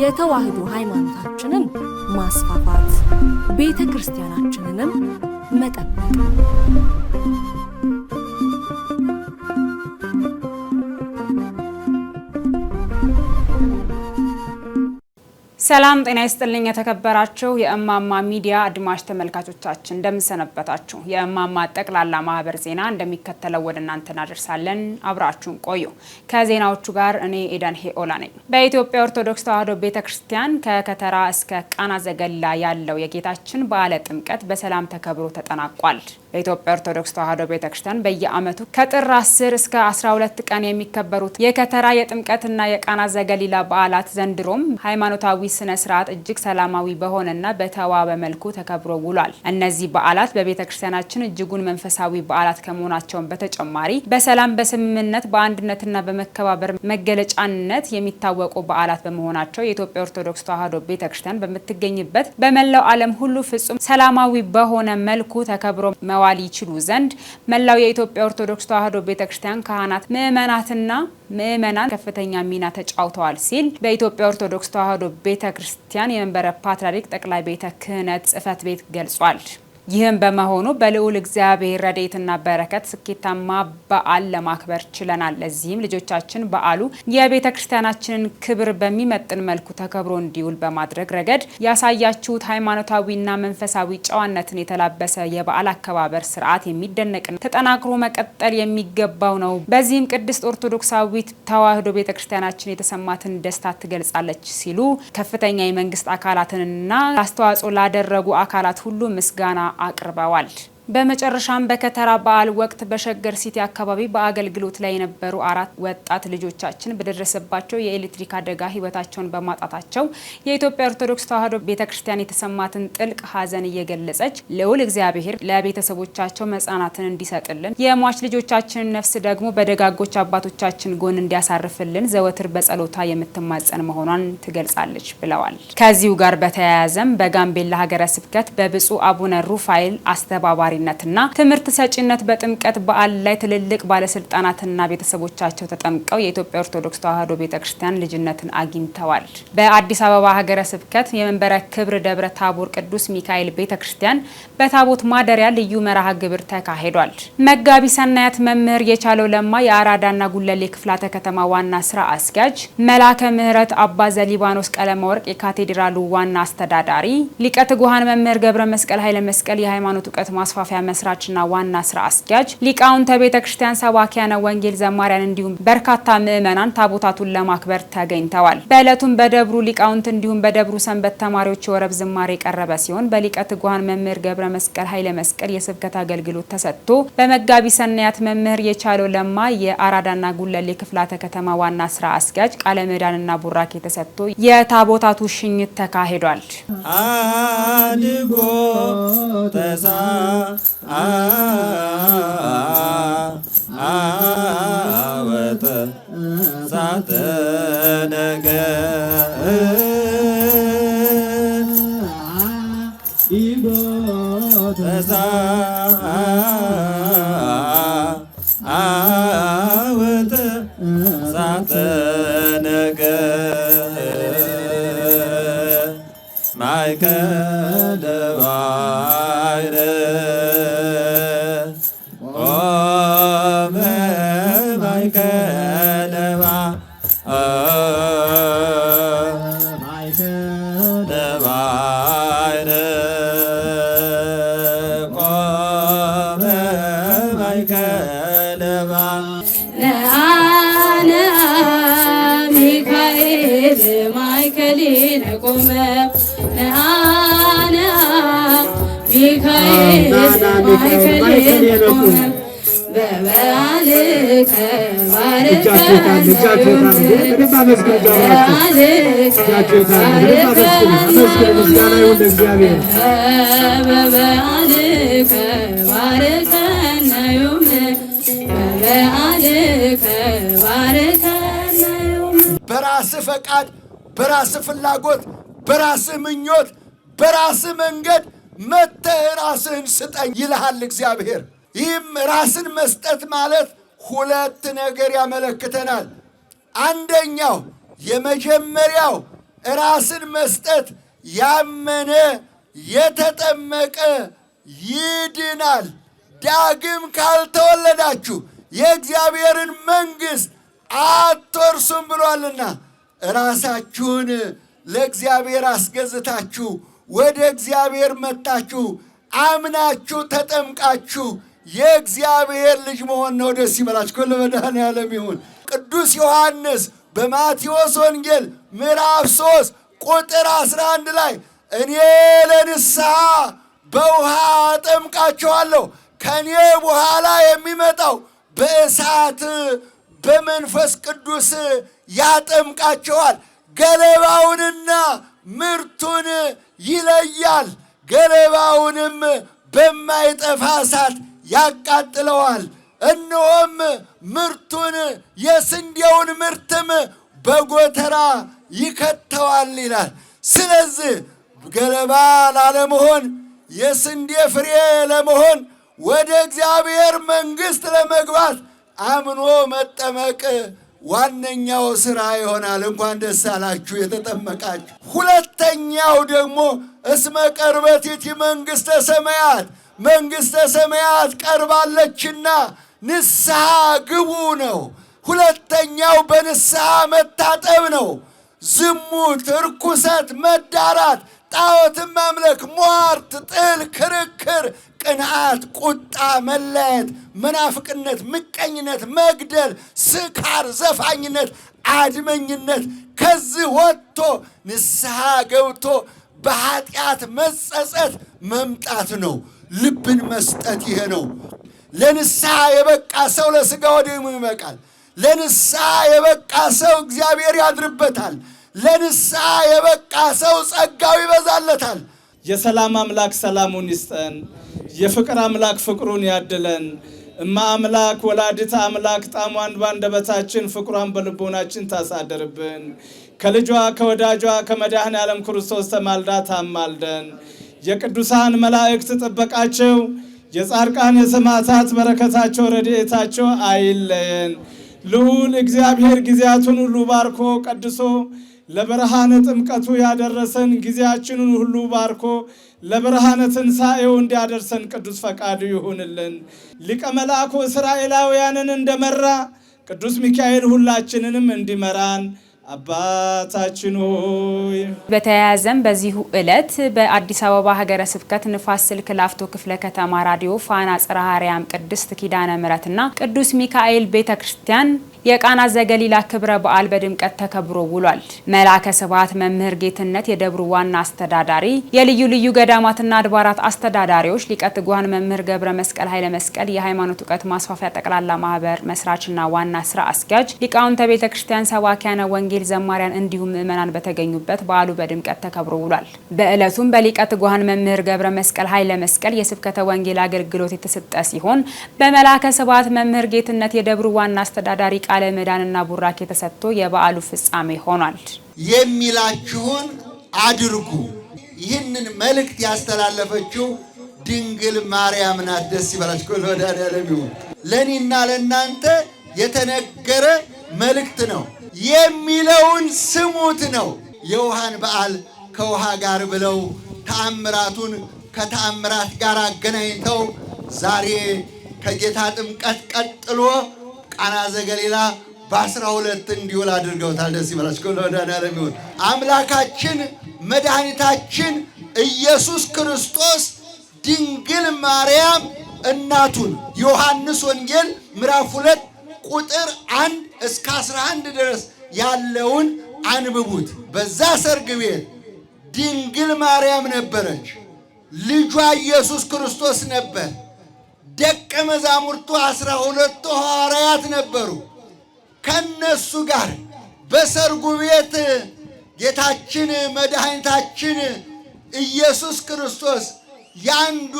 የተዋህዶ ሃይማኖታችንን ማስፋፋት ቤተክርስቲያናችንንም መጠበቅ ሰላም ጤና ይስጥልኝ የተከበራችሁ የእማማ ሚዲያ አድማጭ ተመልካቾቻችን እንደምሰነበታችሁ የእማማ ጠቅላላ ማህበር ዜና እንደሚከተለው ወደ እናንተ እናደርሳለን አብራችሁን ቆዩ ከዜናዎቹ ጋር እኔ ኤደን ሄኦላ ነኝ በኢትዮጵያ ኦርቶዶክስ ተዋህዶ ቤተክርስቲያን ከከተራ እስከ ቃና ዘገሊላ ያለው የጌታችን በዓለ ጥምቀት በሰላም ተከብሮ ተጠናቋል በኢትዮጵያ ኦርቶዶክስ ተዋህዶ ቤተክርስቲያን በየዓመቱ ከጥር 10 እስከ 12 ቀን የሚከበሩት የከተራ የጥምቀትና የቃና ዘገሊላ በዓላት ዘንድሮም ሃይማኖታዊ ስነ ስርዓት እጅግ ሰላማዊ በሆነና በተዋበ መልኩ ተከብሮ ውሏል። እነዚህ በዓላት በቤተክርስቲያናችን እጅጉን መንፈሳዊ በዓላት ከመሆናቸው በተጨማሪ በሰላም በስምምነት በአንድነትና በመከባበር መገለጫነት የሚታወቁ በዓላት በመሆናቸው የኢትዮጵያ ኦርቶዶክስ ተዋህዶ ቤተክርስቲያን በምትገኝበት በመላው ዓለም ሁሉ ፍጹም ሰላማዊ በሆነ መልኩ ተከብሮ መዋል ይችሉ ዘንድ መላው የኢትዮጵያ ኦርቶዶክስ ተዋህዶ ቤተክርስቲያን ካህናት ምእመናን ከፍተኛ ሚና ተጫውተዋል ሲል በኢትዮጵያ ኦርቶዶክስ ተዋህዶ ቤተክርስቲያን የመንበረ ፓትርያርክ ጠቅላይ ቤተ ክህነት ጽሕፈት ቤት ገልጿል። ይህም በመሆኑ በልዑል እግዚአብሔር ረድኤትና በረከት ስኬታማ በዓል ለማክበር ችለናል። ለዚህም ልጆቻችን በዓሉ የቤተክርስቲያናችንን ክብር በሚመጥን መልኩ ተከብሮ እንዲውል በማድረግ ረገድ ያሳያችሁት ሃይማኖታዊና መንፈሳዊ ጨዋነትን የተላበሰ የበዓል አከባበር ስርዓት የሚደነቅና ተጠናክሮ መቀጠል የሚገባው ነው። በዚህም ቅድስት ኦርቶዶክሳዊት ተዋህዶ ቤተክርስቲያናችን የተሰማትን ደስታ ትገልጻለች ሲሉ ከፍተኛ የመንግስት አካላትንና አስተዋጽኦ ላደረጉ አካላት ሁሉ ምስጋና አቅርበዋል። በመጨረሻም በከተራ በዓል ወቅት በሸገር ሲቲ አካባቢ በአገልግሎት ላይ የነበሩ 4 ወጣት ልጆቻችን በደረሰባቸው የኤሌክትሪክ አደጋ ህይወታቸውን በማጣታቸው የኢትዮጵያ ኦርቶዶክስ ተዋህዶ ቤተክርስቲያን የተሰማትን ጥልቅ ሐዘን እየገለጸች ልዑል እግዚአብሔር ለቤተሰቦቻቸው መጽናናትን እንዲሰጥልን የሟች ልጆቻችንን ነፍስ ደግሞ በደጋጎች አባቶቻችን ጎን እንዲያሳርፍልን ዘወትር በጸሎታ የምትማጸን መሆኗን ትገልጻለች ብለዋል። ከዚሁ ጋር በተያያዘም በጋምቤላ ሀገረ ስብከት በብፁዕ አቡነ ሩፋኤል አስተባባሪ ነትና ትምህርት ሰጪነት በጥምቀት በዓል ላይ ትልልቅ ባለስልጣናትና ቤተሰቦቻቸው ተጠምቀው የኢትዮጵያ ኦርቶዶክስ ተዋህዶ ቤተክርስቲያን ልጅነትን አግኝተዋል። በአዲስ አበባ ሀገረ ስብከት የመንበረ ክብር ደብረ ታቦር ቅዱስ ሚካኤል ቤተክርስቲያን በታቦት ማደሪያ ልዩ መርሃ ግብር ተካሂዷል። መጋቢ ሰናያት መምህር የቻለው ለማ የአራዳና ጉለሌ ክፍላተ ከተማ ዋና ስራ አስኪያጅ፣ መላከ ምህረት አባ ዘሊባኖስ ቀለመወርቅ የካቴድራሉ ዋና አስተዳዳሪ፣ ሊቀ ትጉሃን መምህር ገብረ መስቀል ኃይለ መስቀል የሃይማኖት ዕውቀት ማስፋፊያ መስራችና ዋና ስራ አስኪያጅ፣ ሊቃውንተ ቤተክርስቲያን ሰባኪያነ ወንጌል ዘማሪያን እንዲሁም በርካታ ምእመናን ታቦታቱን ለማክበር ተገኝተዋል። በዕለቱም በደብሩ ሊቃውንት እንዲሁም በደብሩ ሰንበት ተማሪዎች የወረብ ዝማሬ የቀረበ ሲሆን በሊቀ ትጉሃን መምህር ገብረ መስቀል ኃይለ መስቀል የስብከት አገልግሎት ተሰጥቶ በመጋቢ ሰናያት መምህር የቻለው ለማ የአራዳና ጉለሌ ክፍላተ ከተማ ዋና ስራ አስኪያጅ ቃለ ምዕዳንና ቡራኬ ተሰጥቶ የታቦታቱ ሽኝት ተካሂዷል። አድጎ ተሳ አወተ ሳተ ነገ ተሳ አወተ ሳተ ነገ ማይከለ ባይረ በራስ ፈቃድ በራስ ፍላጎት በራስ ምኞት በራስ መንገድ መተህ ራስህን ስጠኝ ይልሃል እግዚአብሔር። ይህም ራስን መስጠት ማለት ሁለት ነገር ያመለክተናል። አንደኛው የመጀመሪያው ራስን መስጠት ያመነ የተጠመቀ ይድናል። ዳግም ካልተወለዳችሁ የእግዚአብሔርን መንግሥት አትወርሱም ብሏልና ራሳችሁን ለእግዚአብሔር አስገዝታችሁ ወደ እግዚአብሔር መጥታችሁ አምናችሁ ተጠምቃችሁ የእግዚአብሔር ልጅ መሆን ነው። ደስ ይበላችሁ። ሁሉ መድኃኔዓለም ይሁን። ቅዱስ ዮሐንስ በማቴዎስ ወንጌል ምዕራፍ 3 ቁጥር 11 ላይ እኔ ለንስሐ በውሃ አጠምቃችኋለሁ፣ ከኔ በኋላ የሚመጣው በእሳት በመንፈስ ቅዱስ ያጠምቃችኋል፣ ገለባውንና ምርቱን ይለያል፣ ገለባውንም በማይጠፋ እሳት ያቃጥለዋል፣ እነሆም ምርቱን የስንዴውን ምርትም በጎተራ ይከተዋል ይላል። ስለዚህ ገለባ ላለመሆን የስንዴ ፍሬ ለመሆን ወደ እግዚአብሔር መንግሥት ለመግባት አምኖ መጠመቅ ዋነኛው ሥራ ይሆናል። እንኳን ደስ አላችሁ የተጠመቃችሁ። ሁለተኛው ደግሞ እስመ ቀርበቲቲ መንግሥተ ሰማያት፣ መንግሥተ ሰማያት ቀርባለችና ንስሐ ግቡ ነው። ሁለተኛው በንስሐ መታጠብ ነው። ዝሙት፣ ርኩሰት፣ መዳራት፣ ጣዖትን ማምለክ፣ ሟርት፣ ጥል፣ ክርክር፣ ቅንዓት፣ ቁጣ፣ መለየት፣ መናፍቅነት፣ ምቀኝነት፣ መግደል፣ ስካር፣ ዘፋኝነት፣ አድመኝነት ከዚህ ወጥቶ ንስሐ ገብቶ በኃጢአት መጸጸት መምጣት ነው። ልብን መስጠት ይሄ ነው። ለንስሐ የበቃ ሰው ለሥጋ ወደሙ ይበቃል። ለንስሐ የበቃ ሰው እግዚአብሔር ያድርበታል። ለንስሐ የበቃ ሰው ጸጋው ይበዛለታል። የሰላም አምላክ ሰላሙን ይስጠን። የፍቅር አምላክ ፍቅሩን ያድለን። እማ አምላክ ወላዲተ አምላክ ጣዕሟን ባንደበታችን ፍቅሯን በልቦናችን ታሳድርብን። ከልጇ ከወዳጇ ከመድኃኔ ዓለም ክርስቶስ ተማልዳ ታማልደን። የቅዱሳን መላእክት ጥበቃቸው፣ የጻድቃን የሰማዕታት በረከታቸው ረድኤታቸው አይለየን። ልዑል እግዚአብሔር ጊዜያቱን ሁሉ ባርኮ ቀድሶ ለብርሃነ ጥምቀቱ ያደረሰን ጊዜያችንን ሁሉ ባርኮ ለብርሃነ ትንሣኤው እንዲያደርሰን ቅዱስ ፈቃዱ ይሁንልን። ሊቀ መላእክቱ እስራኤላውያንን እንደመራ ቅዱስ ሚካኤል ሁላችንንም እንዲመራን አባታችን ሆይ። በተያያዘም በዚሁ ዕለት በአዲስ አበባ ሀገረ ስብከት ንፋስ ስልክ ላፍቶ ክፍለ ከተማ ራዲዮ ፋና ጽርሐ አርያም ቅድስት ኪዳነ ምሕረትና ቅዱስ ሚካኤል ቤተ ክርስቲያን የቃና ዘገሊላ ክብረ በዓል በድምቀት ተከብሮ ውሏል። መልአከ ስብሐት መምህር ጌትነት የደብሩ ዋና አስተዳዳሪ፣ የልዩ ልዩ ገዳማትና አድባራት አስተዳዳሪዎች፣ ሊቀ ትጉሃን መምህር ገብረ መስቀል ኃይለ መስቀል የሃይማኖት እውቀት ማስፋፊያ ጠቅላላ ማህበር መስራችና ዋና ስራ አስኪያጅ፣ ሊቃውንተ ቤተ ክርስቲያን፣ ሰባኪያነ ወንጌል፣ ዘማሪያን እንዲሁም ምዕመናን በተገኙበት በዓሉ በድምቀት ተከብሮ ውሏል። በዕለቱም በሊቀ ትጉሃን መምህር ገብረ መስቀል ኃይለ መስቀል የስብከተ ወንጌል አገልግሎት የተሰጠ ሲሆን በመልአከ ስብሐት መምህር ጌትነት የደብሩ ዋና አስተዳዳሪ ቃለ ምዕዳንና ቡራኬ ተሰጥቶ የበዓሉ ፍጻሜ ሆኗል። የሚላችሁን አድርጉ። ይህንን መልእክት ያስተላለፈችው ድንግል ማርያም ናት። ደስ ይበላችሁ። ለወዳዳለም ይሁን ለኔና ለናንተ የተነገረ መልእክት ነው። የሚለውን ስሙት ነው። የውሃን በዓል ከውሃ ጋር ብለው ተአምራቱን ከተአምራት ጋር አገናኝተው ዛሬ ከጌታ ጥምቀት ቀጥሎ ቃና ዘገሊላ በ12 እንዲውል አድርገውታል። ደስ ይበላችሁ። ለወዳዳለም ይሁን አምላካችን መድኃኒታችን ኢየሱስ ክርስቶስ ድንግል ማርያም እናቱን ዮሐንስ ወንጌል ምዕራፍ 2 ቁጥር 1 እስከ 11 ድረስ ያለውን አንብቡት። በዛ ሰርግ ቤት ድንግል ማርያም ነበረች፣ ልጇ ኢየሱስ ክርስቶስ ነበር። ደቀ መዛሙርቱ 12 ሐዋርያት ነበሩ። ከነሱ ጋር በሰርጉ ቤት ጌታችን መድኃኒታችን ኢየሱስ ክርስቶስ ያንዱ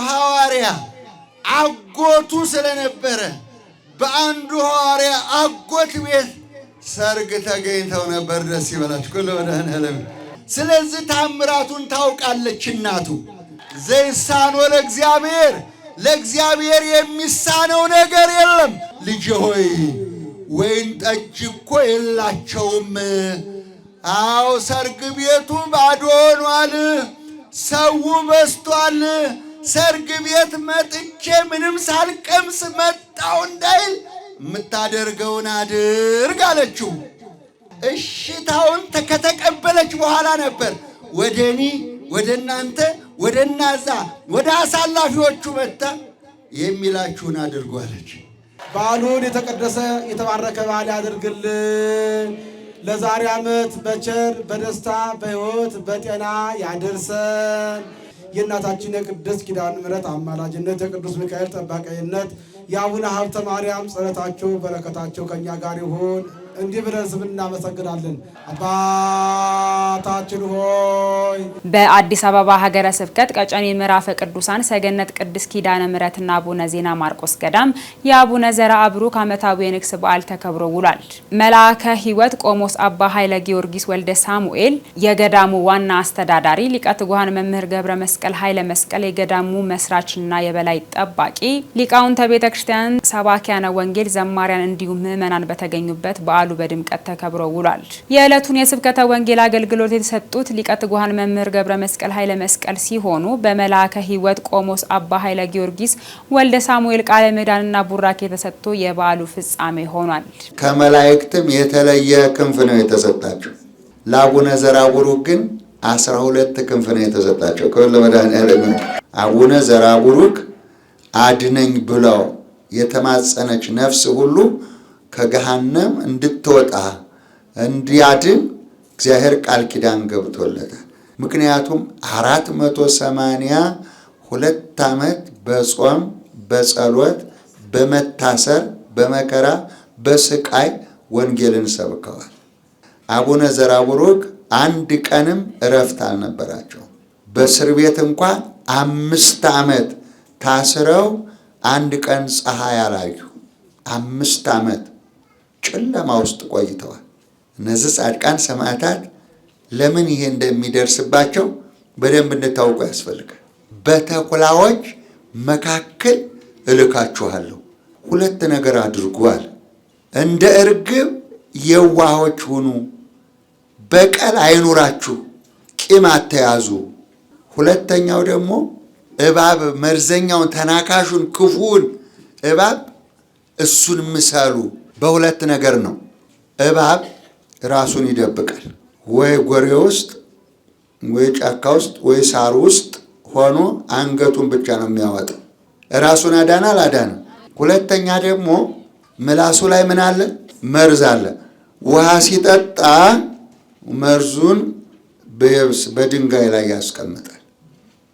ሐዋርያ አጎቱ ስለነበረ በአንዱ ሐዋርያ አጎት ቤት ሰርግ ተገኝተው ነበር። ደስ ይበላችሁ። ለወዳዳለም ስለዚህ ታምራቱን ታውቃለች እናቱ። ዘይሳኖ ለእግዚአብሔር የሚሳነው ነገር የለም። ልጄ ሆይ ወይን ጠጅ እኮ የላቸውም። አዎ ሰርግ ቤቱ ባዶ ሆኗል፣ ሰው በዝቷል። ሰርግ ቤት መጥቼ ምንም ሳልቀምስ መጣው እንዳይል የምታደርገውን አድርግ አለችው። እሽታውን ከተቀበለች በኋላ ነበር ወደ እኔ ወደ እናንተ ወደ እናዛ ወደ አሳላፊዎቹ መጣ የሚላችሁን አድርጉ አለች። በዓሉን የተቀደሰ የተባረከ በዓል ያድርግልን። ለዛሬ ዓመት በቸር በደስታ በሕይወት በጤና ያደርሰን። የእናታችን የቅድስት ኪዳነ ምሕረት አማላጅነት የቅዱስ ሚካኤል ጠባቂነት የአቡነ ሀብተ ማርያም ጸሎታቸው በረከታቸው ከኛ ጋር ይሁን። እንዲህ ብለን ስም እናመሰግናለን። አባታችን ሆይ። በአዲስ አበባ ሀገረ ስብከት ቀጨኔ ምዕራፈ ቅዱሳን ሰገነት ቅድስት ኪዳነ ምሕረትና አቡነ ዜና ማርቆስ ገዳም የአቡነ ዘርዓ ቡሩክ ዓመታዊ የንግስ በዓል ተከብሮ ውሏል። መልአከ ሕይወት ቆሞስ አባ ኃይለ ጊዮርጊስ ወልደ ሳሙኤል የገዳሙ ዋና አስተዳዳሪ፣ ሊቀ ትጉሃን መምህር ገብረ መስቀል ኃይለ መስቀል የገዳሙ መስራችና የበላይ ጠባቂ፣ ሊቃውንተ ቤተ ክርስቲያን፣ ሰባኪያነ ወንጌል፣ ዘማሪያን እንዲሁም ምዕመናን በተገኙበት በዓሉ በድምቀት ተከብሮ ውሏል። የዕለቱን የስብከተ ወንጌል አገልግሎት የተሰጡት ሊቀ ትጉሃን መምህር ገብረ መስቀል ኃይለ መስቀል ሲሆኑ በመልአከ ሕይወት ቆሞስ አባ ኃይለ ጊዮርጊስ ወልደ ሳሙኤል ቃለ ምዕዳንና ቡራኬ ተሰጥቶ የበዓሉ ፍጻሜ ሆኗል። ከመላእክትም የተለየ ክንፍ ነው የተሰጣቸው። ለአቡነ ዘርዓ ቡሩክ ግን 12 ክንፍ ነው የተሰጣቸው። ከሁሉ መድኃኔዓለም አቡነ ዘርዓ ቡሩክ አድነኝ ብለው የተማጸነች ነፍስ ሁሉ ከገሃነም እንድትወጣ እንዲያድን እግዚአብሔር ቃል ኪዳን ገብቶለታል። ምክንያቱም 482 ዓመት በጾም በጸሎት በመታሰር በመከራ በስቃይ ወንጌልን ሰብከዋል። አቡነ ዘርዓ ቡሩክ አንድ ቀንም እረፍት አልነበራቸው። በእስር ቤት እንኳን 5 ዓመት ታስረው አንድ ቀን ፀሐይ አላዩ። 5 ዓመት ጨለማ ውስጥ ቆይተዋል። እነዚህ ጻድቃን ሰማዕታት ለምን ይሄ እንደሚደርስባቸው በደንብ እንድታውቁ ያስፈልጋል። በተኩላዎች መካከል እልካችኋለሁ፣ 2 ነገር አድርጓል። እንደ እርግብ የዋሆች ሁኑ፣ በቀል አይኑራችሁ፣ ቂም አትያዙ። ሁለተኛው ደግሞ እባብ መርዘኛውን ተናካሹን ክፉን እባብ እሱን ምሰሉ። በ2 ነገር ነው። እባብ ራሱን ይደብቃል፣ ወይ ጎሬ ውስጥ ወይ ጫካ ውስጥ ወይ ሳር ውስጥ ሆኖ አንገቱን ብቻ ነው የሚያወጣው። ራሱን አዳነ አላዳነ። ሁለተኛ ደግሞ ምላሱ ላይ ምን አለ? መርዝ አለ። ውሃ ሲጠጣ መርዙን በየብስ በድንጋይ ላይ ያስቀምጣል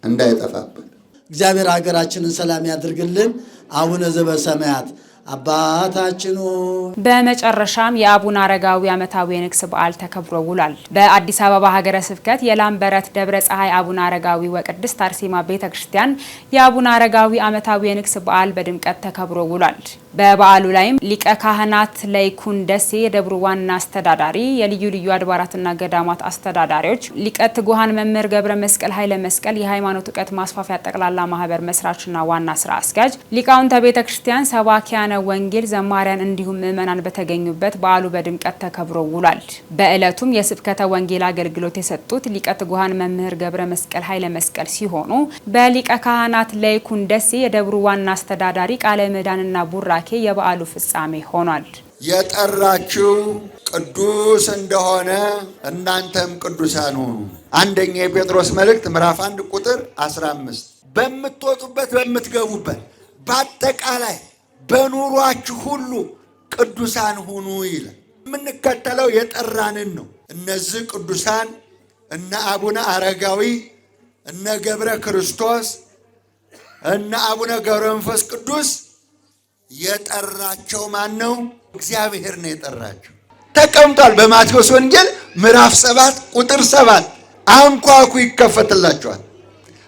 እንዳይጠፋበት። እግዚአብሔር ሀገራችንን ሰላም ያድርግልን። አቡነ ዘበሰማያት አባታችን ሆይ። በመጨረሻም የአቡነ አረጋዊ ዓመታዊ የንግስ በዓል ተከብሮ ውሏል። በአዲስ አበባ ሀገረ ስብከት የላምበረት ደብረ ፀሐይ አቡነ አረጋዊ ወቅድስት አርሴማ ቤተክርስቲያን የአቡነ አረጋዊ ዓመታዊ የንግስ በዓል በድምቀት ተከብሮ ውሏል። በበዓሉ ላይም ሊቀ ካህናት ለይኩን ደሴ የደብሩ ዋና አስተዳዳሪ፣ የልዩ ልዩ አድባራትና ገዳማት አስተዳዳሪዎች፣ ሊቀ ትጉሃን መምህር ገብረ መስቀል ኃይለ መስቀል የሃይማኖት እውቀት ማስፋፊያ ጠቅላላ ማህበር መስራችና ዋና ስራ አስኪያጅ፣ ሊቃውንተ ቤተክርስቲያን፣ ሰባኪያነ ወንጌል፣ ዘማሪያን እንዲሁም ምዕመናን በተገኙበት በዓሉ በድምቀት ተከብሮ ውሏል። በዕለቱም የስብከተ ወንጌል አገልግሎት የሰጡት ሊቀ ትጉሃን መምህር ገብረ መስቀል ኃይለ መስቀል ሲሆኑ በሊቀ ካህናት ለይኩን ደሴ የደብሩ ዋና አስተዳዳሪ ቃለ ምዕዳንና ቡራኬ የበዓሉ ፍጻሜ ሆኗል። የጠራችሁ ቅዱስ እንደሆነ እናንተም ቅዱሳን ሁኑ። አንደኛ የጴጥሮስ መልእክት ምዕራፍ 1 ቁጥር 15 በምትወጡበት በምትገቡበት በአጠቃላይ በኑሯችሁ ሁሉ ቅዱሳን ሁኑ ይላል። የምንከተለው የጠራንን ነው። እነዚህ ቅዱሳን እነ አቡነ አረጋዊ፣ እነ ገብረ ክርስቶስ፣ እነ አቡነ ገብረ መንፈስ ቅዱስ የጠራቸው ማን ነው? እግዚአብሔር ነው የጠራቸው። ተቀምጧል በማቴዎስ ወንጌል ምዕራፍ 7 ቁጥር 7 አንኳኩ ይከፈትላችኋል፣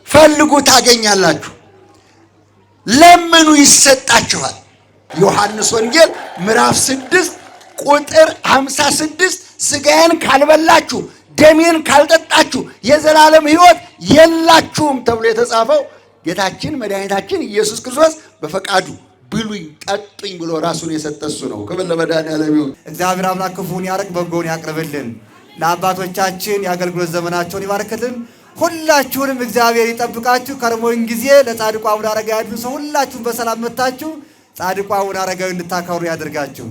ፈልጉ ታገኛላችሁ፣ ለምኑ ይሰጣችኋል። ዮሐንስ ወንጌል ምዕራፍ 6 ቁጥር 56 ሥጋዬን ካልበላችሁ ደሜን ካልጠጣችሁ የዘላለም ሕይወት የላችሁም ተብሎ የተጻፈው ጌታችን መድኃኒታችን ኢየሱስ ክርስቶስ በፈቃዱ ብሉኝ ጠጡኝ ብሎ ራሱን የሰጠ እሱ ነው። ክብር ለመድኃኔዓለም ይሁን። እግዚአብሔር አምላክ ክፉን ያርቅ፣ በጎን ያቅርብልን። ለአባቶቻችን የአገልግሎት ዘመናቸውን ይባርክልን። ሁላችሁንም እግዚአብሔር ይጠብቃችሁ። ከርሞን ጊዜ ለጻድቁ አቡነ አረጋዊ ያድርሱ። ሁላችሁም በሰላም መጣችሁ ጻድቁ አቡነ አረጋዊ እንድታከብሩ ያድርጋችሁ።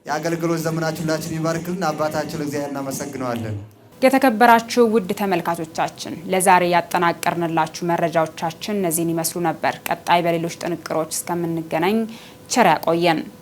የአገልግሎት ዘመናችሁ ሁላችን ይባርክልን። አባታችን እግዚአብሔር እናመሰግነዋለን። የተከበራችሁ ውድ ተመልካቾቻችን ለዛሬ ያጠናቀርንላችሁ መረጃዎቻችን እነዚህን ይመስሉ ነበር። ቀጣይ በሌሎች ጥንቅሮች እስከምንገናኝ ቸር ያቆየን።